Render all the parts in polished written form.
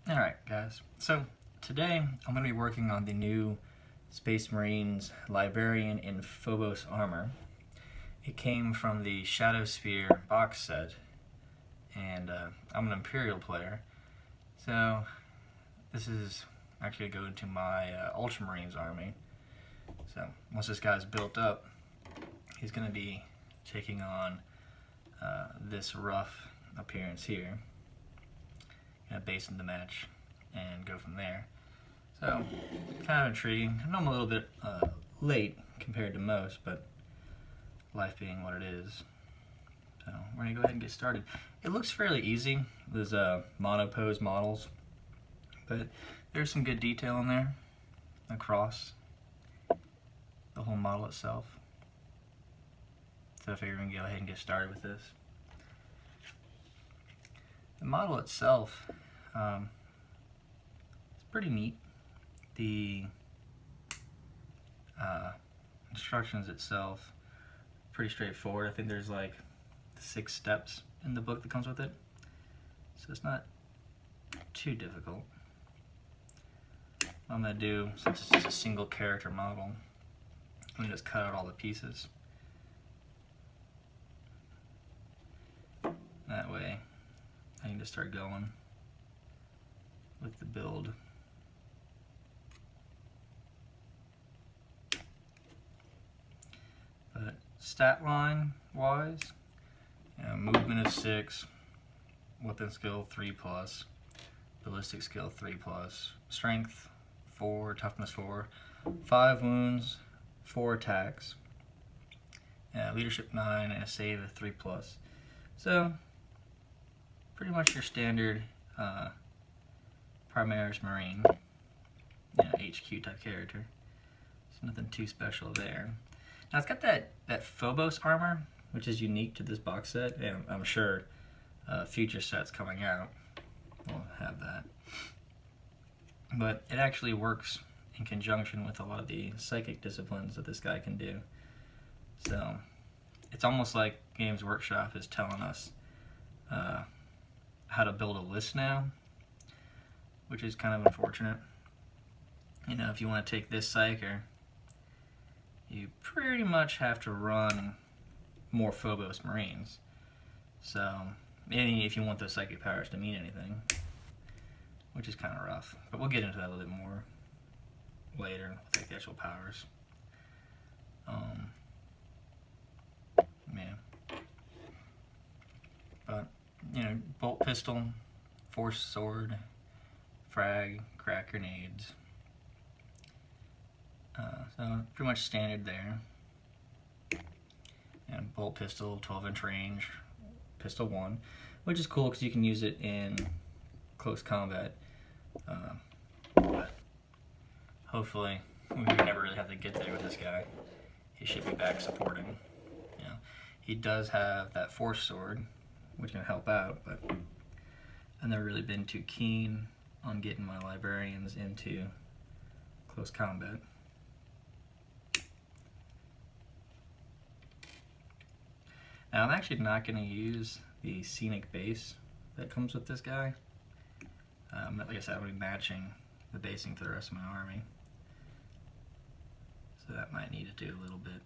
Alright guys, so today I'm going to be working on the new Space Marines Librarian in Phobos armor. It came from the Shadowspear box set, and I'm an Imperial player, so this is actually going to my Ultramarines army. So once this guy's built up, he's going to be taking on this rough appearance here. Base in the match and go from there. So, kind of intriguing. I know I'm a little bit late compared to most, but life being what it is. So, we're going to go ahead and get started. It looks fairly easy. There's monopose models, but there's some good detail in there across the whole model itself. So I figure we can go ahead and get started with this. The model itself is pretty neat. The instructions itself pretty straightforward. I think there's like 6 steps in the book that comes with it, so it's not too difficult. What I'm going to do, since it's just a single character model, I'm going to just cut out all the pieces. That way I can just start going with the build. But stat line wise, movement of 6, weapon skill 3+, ballistic skill 3+, strength 4, toughness 4, 5 wounds, 4 attacks, leadership 9, and a save of 3+. So pretty much your standard Primaris Marine, HQ type character. So nothing too special there. Now it's got that Phobos armor, which is unique to this box set, and I'm sure future sets coming out will have that. But it actually works in conjunction with a lot of the psychic disciplines that this guy can do. So it's almost like Games Workshop is telling us how to build a list now, which is kind of unfortunate. If you want to take this psyker, you pretty much have to run more Phobos Marines. So, if you want those psychic powers to mean anything, which is kind of rough. But we'll get into that a little bit more later. We'll take the actual powers. But, bolt pistol, force sword, frag, crack grenades. So pretty much standard there. And bolt pistol, 12-inch range, pistol 1, which is cool because you can use it in close combat. But hopefully we never really have to get there with this guy. He should be back supporting. He does have that force sword, which can help out, but I've never really been too keen on getting my librarians into close combat. Now I'm actually not going to use the scenic base that comes with this guy. Like I said, I'm going to be matching the basing for the rest of my army. So that might need to do a little bit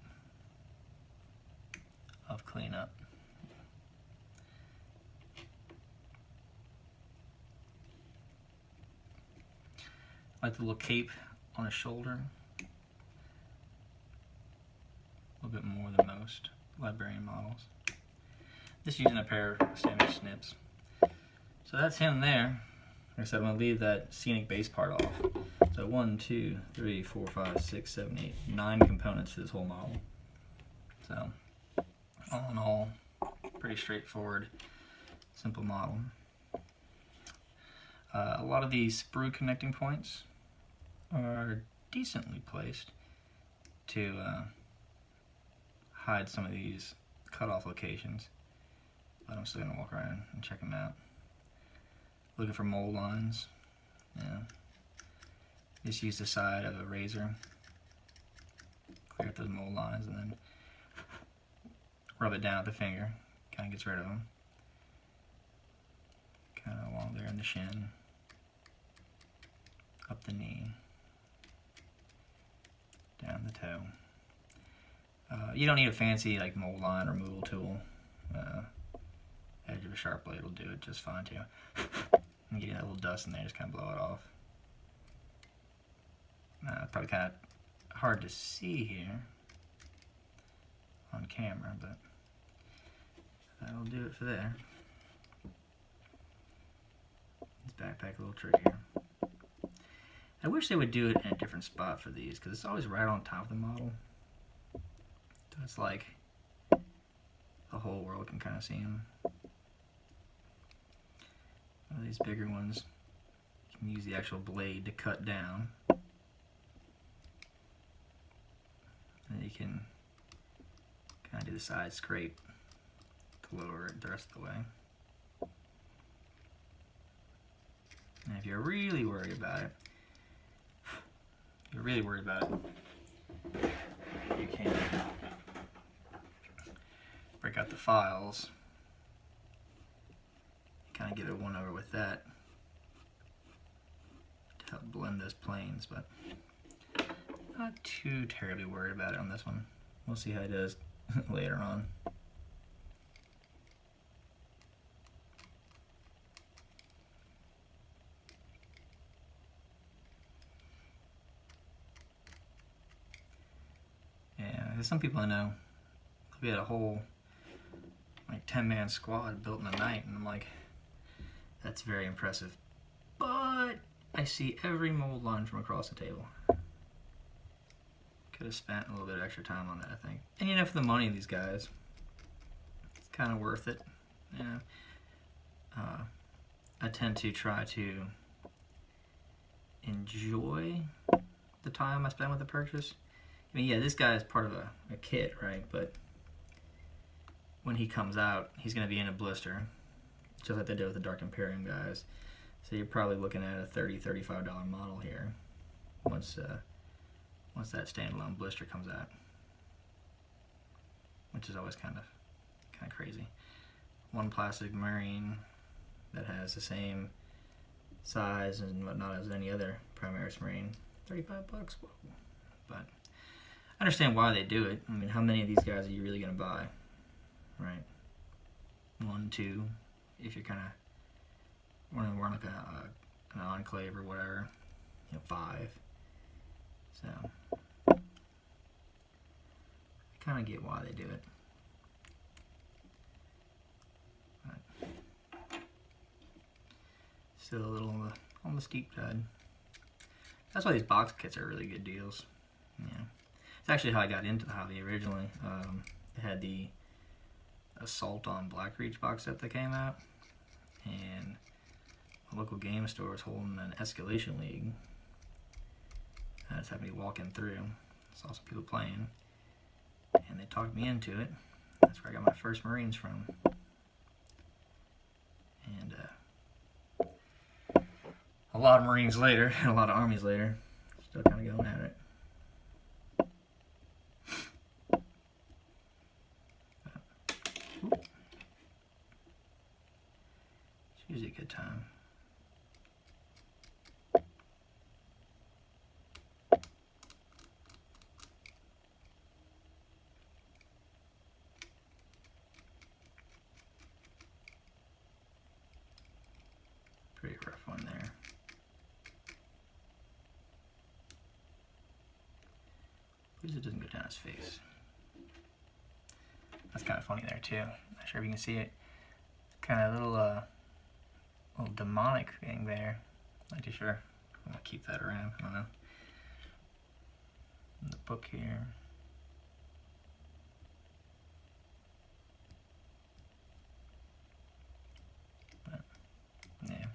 of cleanup. I like the little cape on his shoulder. A little bit more than most librarian models. Just using a pair of standard snips. So that's him there. Like I said, I'm going to leave that scenic base part off. So 1, 2, 3, 4, 5, 6, 7, 8, 9 components to this whole model. So all in all, pretty straightforward, simple model. A lot of these sprue connecting points are decently placed to hide some of these cutoff locations, but I'm still going to walk around and check them out. Looking for mold lines. Just use the side of a razor, clear up those mold lines, and then rub it down with the finger. Kind of gets rid of them. Kind of along there in the shin. up the knee, down the toe. You don't need a fancy like mold line removal tool. Edge of a sharp blade will do it just fine too. And get a little dust in there, just kind of blow it off. It's probably kind of hard to see here on camera, but that'll do it for there. This backpack a little trickier. I wish they would do it in a different spot for these, because it's always right on top of the model. So it's like the whole world can kind of see them. One of these bigger ones, you can use the actual blade to cut down. And you can kind of do the side scrape to lower it the rest of the way. And if you're really worried about it, you can break out the files, kind of give it one over with that to help blend those planes, but not too terribly worried about it on this one. We'll see how it does later on. Yeah, there's some people I know, we had a whole like 10-man squad built in a night, and I'm like, that's very impressive. But I see every mold line from across the table. Could have spent a little bit of extra time on that, I think. And you know, for the money of these guys, it's kind of worth it. You know, I tend to try to enjoy the time I spend with the purchase. I mean, yeah, this guy is part of a kit, right? But when he comes out, he's going to be in a blister, just like they did with the Dark Imperium guys. So you're probably looking at a $30, $35 model here once that standalone blister comes out, which is always kind of crazy. One plastic Marine that has the same size and whatnot as any other Primaris Marine, $35. Whoa. But I understand why they do it. I mean, how many of these guys are you really going to buy, right? 1, 2, if you're kind of running like an enclave or whatever, you know, 5. So I kind of get why they do it. But still a little on the steep side. That's why these box kits are really good deals. Yeah, it's actually how I got into the hobby originally. They had the Assault on Blackreach box set that came out, and a local game store was holding an escalation league. I just happened to be walking through, saw some people playing, and they talked me into it. That's where I got my first Marines from. And a lot of Marines later, and a lot of armies later, still kind of going at it. It's usually a good time. Pretty rough one there. Please it doesn't go down his face. That's kind of funny there too. Not sure if you can see it. Kind of little demonic thing there. Not too sure. I'm gonna keep that around. I don't know. In the book here. But, yeah.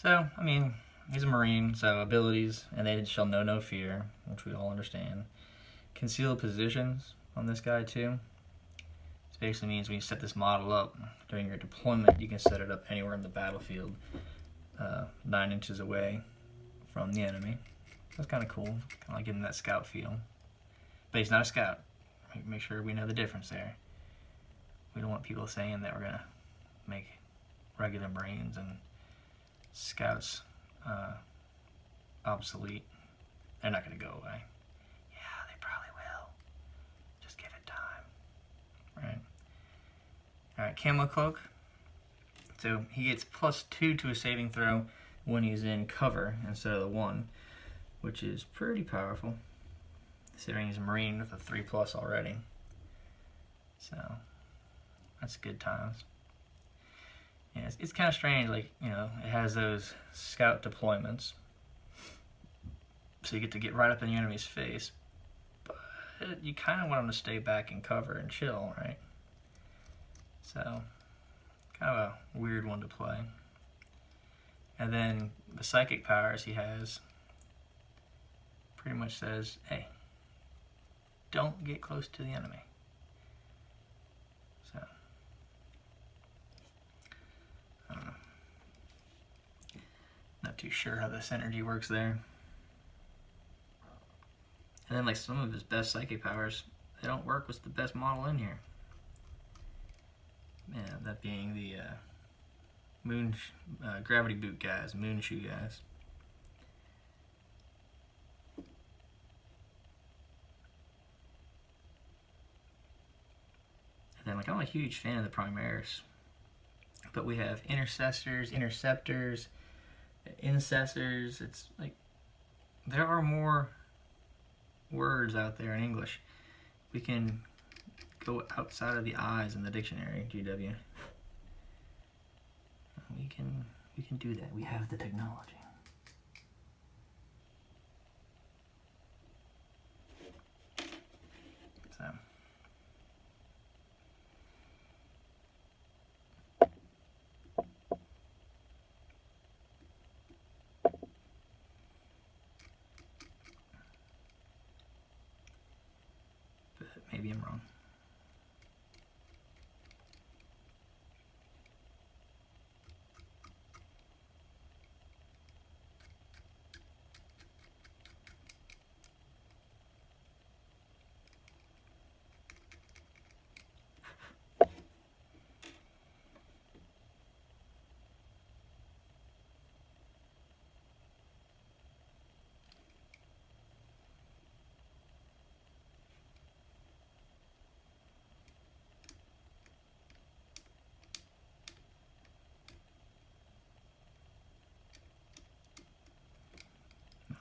So, I mean, he's a Marine, so abilities, and they shall know no fear, which we all understand. Concealed positions on this guy too. This basically means when you set this model up during your deployment, you can set it up anywhere in the battlefield, 9 inches away from the enemy. That's kind of cool, kind of like giving that scout feel. But he's not a scout. Make sure we know the difference there. We don't want people saying that we're gonna make regular Marines and scouts obsolete. They're not going to go away. Yeah, they probably will. Just give it time. Right. Alright, Camo Cloak. So he gets +2 to a saving throw when he's in cover instead of the 1, which is pretty powerful, considering he's a Marine with a 3+ already. So that's good times. Yeah, it's kind of strange, like, you know, it has those scout deployments, so you get to get right up in the enemy's face, but you kind of want them to stay back and cover and chill, right? So, kind of a weird one to play. And then the psychic powers he has pretty much says, hey, don't get close to the enemy. So, I don't know. Not too sure how this energy works there. And then like some of his best psychic powers, they don't work with the best model in here. Yeah, that being the gravity boot guys, moon shoe guys. And then like I'm a huge fan of the Primaris. But we have intercessors, interceptors, incessors. It's like there are more words out there in English. We can go outside of the I's in the dictionary, GW. We can do that. We have the technology. So but maybe I'm wrong.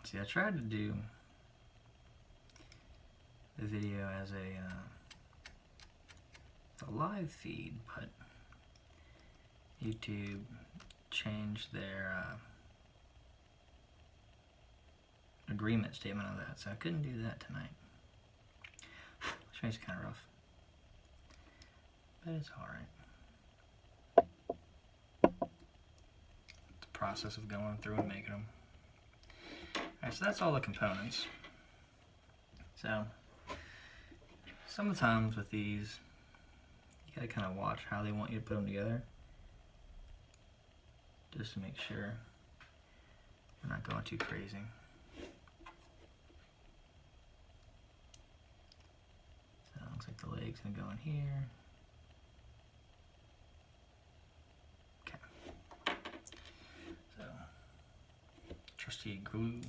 See, I tried to do the video as a live feed, but YouTube changed their agreement statement on that, so I couldn't do that tonight. Which makes it kind of rough, but it's alright. It's a process of going through and making them. Alright, so that's all the components. So, sometimes with these, you gotta kind of watch how they want you to put them together, just to make sure we're not going too crazy. So it looks like the leg's gonna go in here. Okay. So, trusty glue.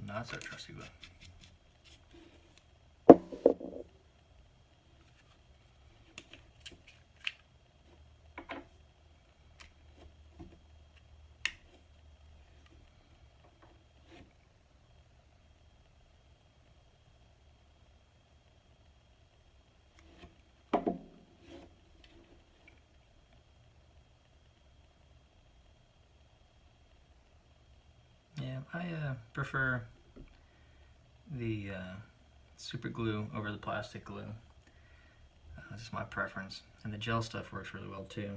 Not so trusty glue. Yeah, I prefer the super glue over the plastic glue. That's just my preference. And the gel stuff works really well too.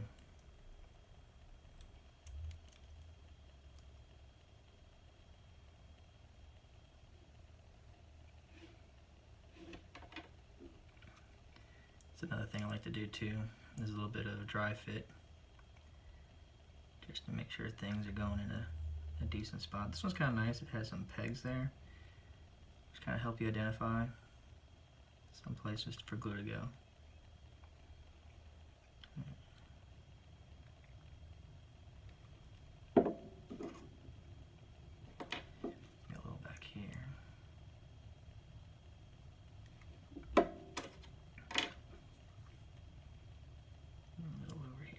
That's another thing I like to do too. There's a little bit of a dry fit, just to make sure things are going in a a decent spot. This one's kind of nice. It has some pegs there, which kind of help you identify some places for glue to go. Get a little back here. A little over here.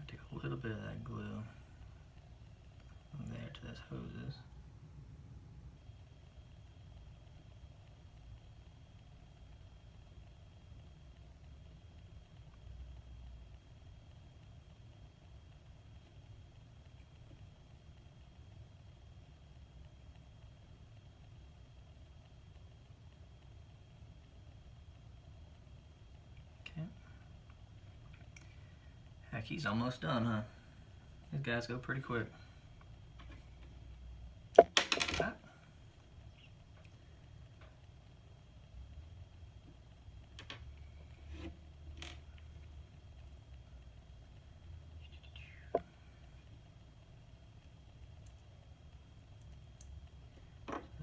Take a little bit of that glue from there to those hoses. Okay. Heck, he's almost done, huh? These guys go pretty quick. Ah.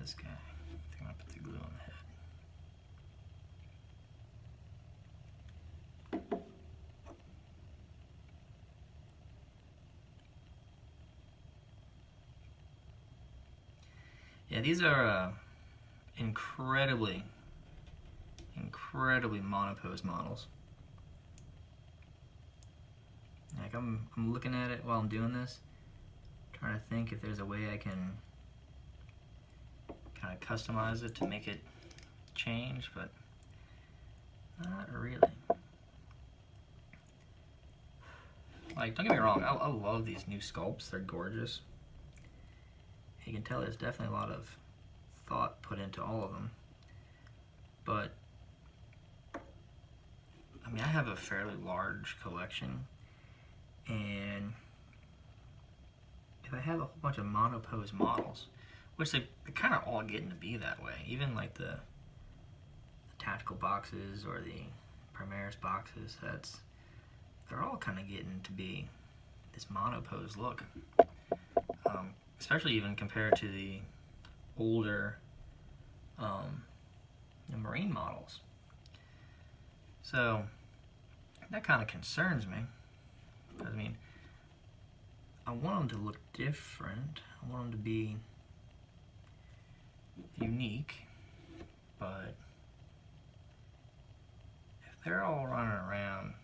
This guy, I think I'm gonna put the glue on the head. Yeah, these are incredibly monopose models. Like I'm looking at it while I'm doing this, trying to think if there's a way I can kind of customize it to make it change, but not really. Like, don't get me wrong, I love these new sculpts, they're gorgeous. You can tell there's definitely a lot of thought put into all of them. But, I mean, I have a fairly large collection, and if I have a whole bunch of monopose models, which they kind of all getting to be that way, even like the tactical boxes or the Primaris boxes, they're all kind of getting to be this monopose look. Especially even compared to the older marine models. So that kind of concerns me. I mean, I want them to look different. I want them to be unique, but if they're all running around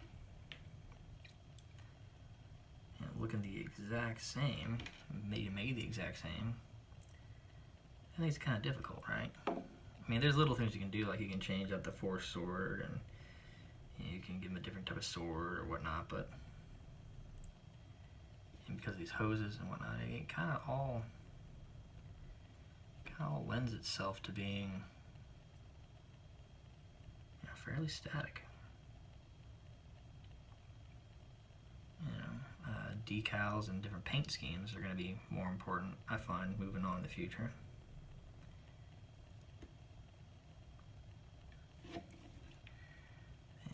looking the exact same, made the exact same, I think it's kind of difficult, right? I mean, there's little things you can do, like you can change up the force sword, and you can give them a different type of sword or whatnot, but because of these hoses and whatnot, it kind of all lends itself to being, you know, fairly static. Decals and different paint schemes are going to be more important, I find, moving on in the future. And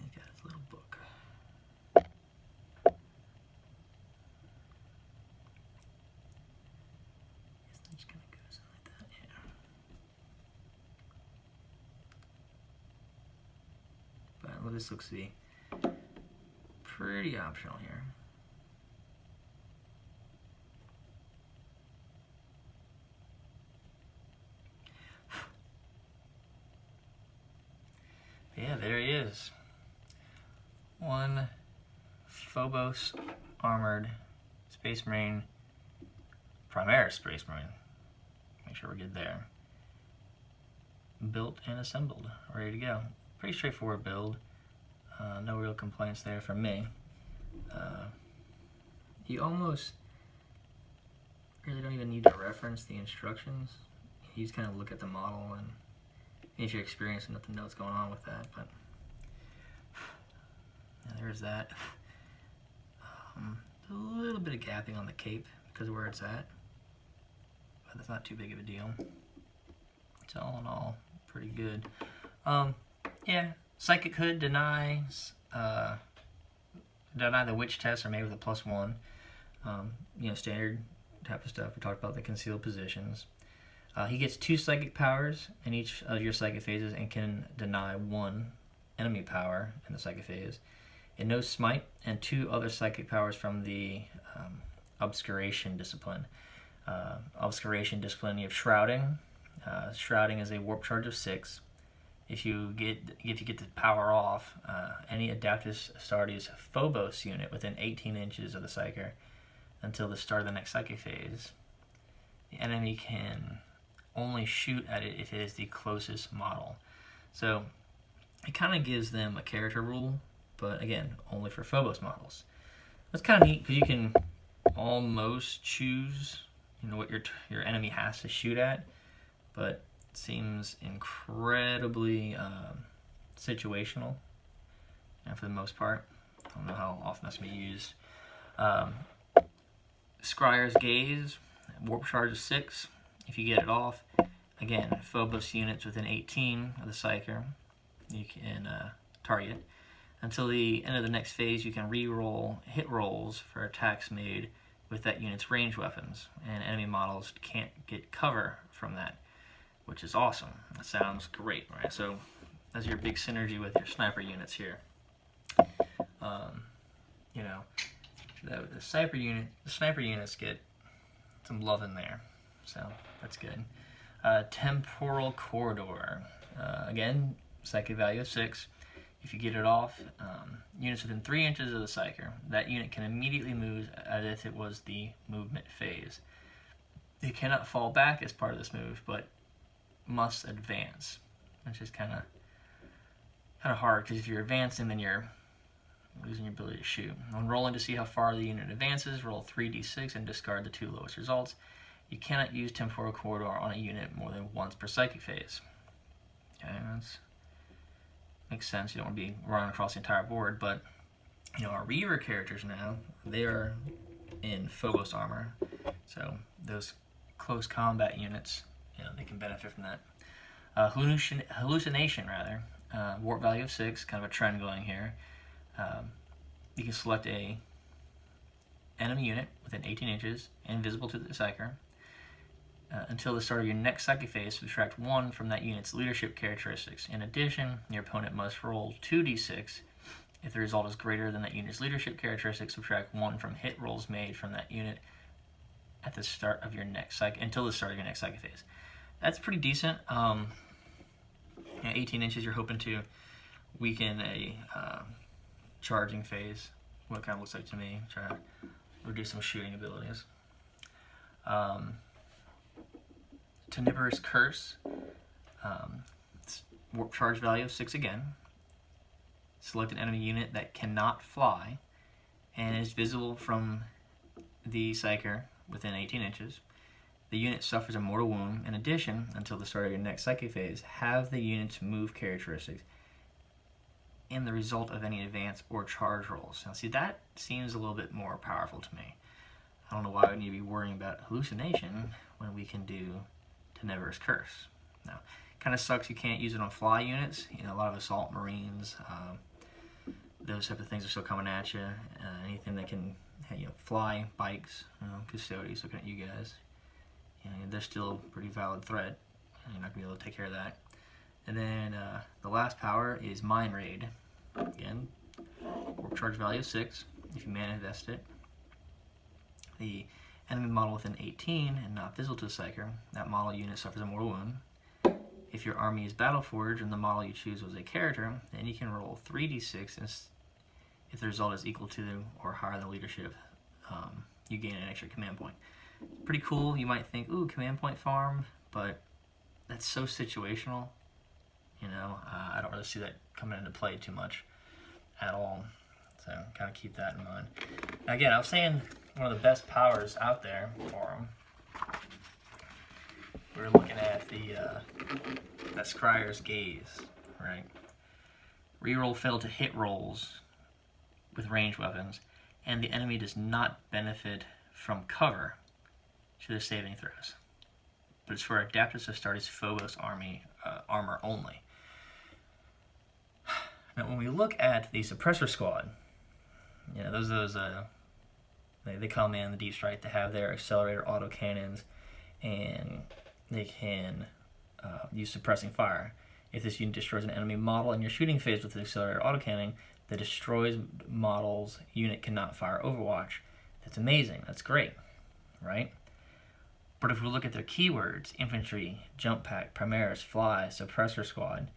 he's got his little book. It just kind of goes in like that, yeah. But well, this looks to be pretty optional here. Yeah, there he is. One Phobos armored Space Marine, Primaris Space Marine. Make sure we're good there. Built and assembled, ready to go. Pretty straightforward build. No real complaints there from me. You almost really don't even need to reference the instructions. You just kind of look at the model, and if you're experienced enough to know what's going on with that. But yeah, there's that. A little bit of gapping on the cape because of where it's at, but that's not too big of a deal. It's all in all pretty good. Yeah, Psychic Hood denies the witch test, or maybe with a +1. You know, standard type of stuff. We talked about the concealed positions. He gets 2 psychic powers in each of your psychic phases and can deny 1 enemy power in the psychic phase. It knows Smite and 2 other psychic powers from the Obscuration discipline. Obscuration discipline, you have Shrouding. Shrouding is a warp charge of 6. If you get the power off, any Adaptus Astartes Phobos unit within 18 inches of the Psyker until the start of the next psychic phase, the enemy can only shoot at it if it is the closest model. So it kind of gives them a character rule, but again, only for Phobos models. That's kind of neat because you can almost choose, you know, what your enemy has to shoot at, but it seems incredibly situational, and for the most part, I don't know how often that's going to be used. Scryer's Gaze, warp charge of 6. If you get it off, again, Phobos units within 18 of the Psyker, you can target. Until the end of the next phase, you can re-roll hit rolls for attacks made with that unit's ranged weapons, and enemy models can't get cover from that, which is awesome. That sounds great, right? So that's your big synergy with your sniper units here. You know, the sniper units get some love in there, so that's good. Temporal Corridor, again, psychic value of 6. If you get it off, units within 3 inches of the Psyker, that unit can immediately move as if it was the movement phase. It cannot fall back as part of this move, but must advance, which is kind of hard, because if you're advancing, then you're losing your ability to shoot. When rolling to see how far the unit advances, roll 3d6 and discard the 2 lowest results. You cannot use Temporal Corridor on a unit more than once per psychic phase. Okay, that's makes sense. You don't want to be running across the entire board, but you know, our Reaver characters now, they are in Phobos armor, so those close combat units, you know, they can benefit from that. Hallucination, rather, warp value of 6, kind of a trend going here. You can select a enemy unit within 18 inches, invisible to the Psyker. Until the start of your next psychic phase, subtract 1 from that unit's leadership characteristics. In addition, your opponent must roll 2d6. If the result is greater than that unit's leadership characteristics, subtract 1 from hit rolls made from that unit at the start of your next until the start of your next psychic phase. That's pretty decent. 18 inches, you're hoping to weaken a charging phase. What it kind of looks like to me. Try to reduce some shooting abilities. Primaris Curse, warp charge value of 6 again. Select an enemy unit that cannot fly and is visible from the Psyker within 18 inches. The unit suffers a mortal wound. In addition, until the start of your next psychic phase, have the unit's move characteristics and the result of any advance or charge rolls. Now see, that seems a little bit more powerful to me. I don't know why we need to be worrying about hallucination when we can do Primaris Curse. Now, kind of sucks you can't use it on fly units. You know, a lot of assault marines, those type of things are still coming at you. Anything that can, you know, fly, bikes, you know, Custodes, looking at you guys. You know, they're still a pretty valid threat. You're not gonna be able to take care of that. And then the last power is Mind Raid. Again, warp charge value of 6. If you manifest it, the enemy model within 18 and not visible to the Psyker, that model unit suffers a mortal wound. If your army is Battleforged and the model you choose was a character, then you can roll 3d6, and if the result is equal to or higher than leadership, you gain an extra command point. Pretty cool. You might think, ooh, command point farm, but that's so situational. You know, I don't really see that coming into play too much at all. So gotta keep that in mind. Now again, I was saying one of the best powers out there for him. We're looking at that Scryer's Gaze, right? Reroll failed to hit rolls with ranged weapons, and the enemy does not benefit from cover to their saving throws. But it's for Adapters Astartes Phobos armor only. Now, when we look at the Suppressor Squad, you know, they come in the Deep Strike to have their accelerator autocannons, and they can use suppressing fire. If this unit destroys an enemy model in your shooting phase with the accelerator autocannon, the destroys model's unit cannot fire Overwatch. That's amazing. That's great, right? But if we look at their keywords, infantry, jump pack, Primaris, fly, suppressor squad,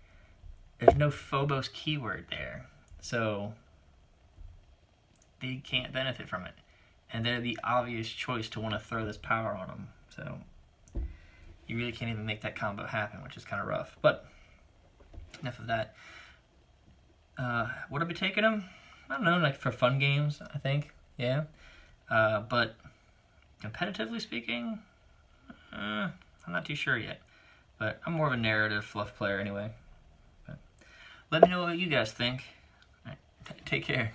there's no Phobos keyword there. So they can't benefit from it. And they're the obvious choice to want to throw this power on them. So you really can't even make that combo happen, which is kind of rough. But enough of that. Would I be taking them? I don't know, like for fun games, I think. Yeah. But competitively speaking, I'm not too sure yet. But I'm more of a narrative fluff player anyway. But let me know what you guys think. All right, take care.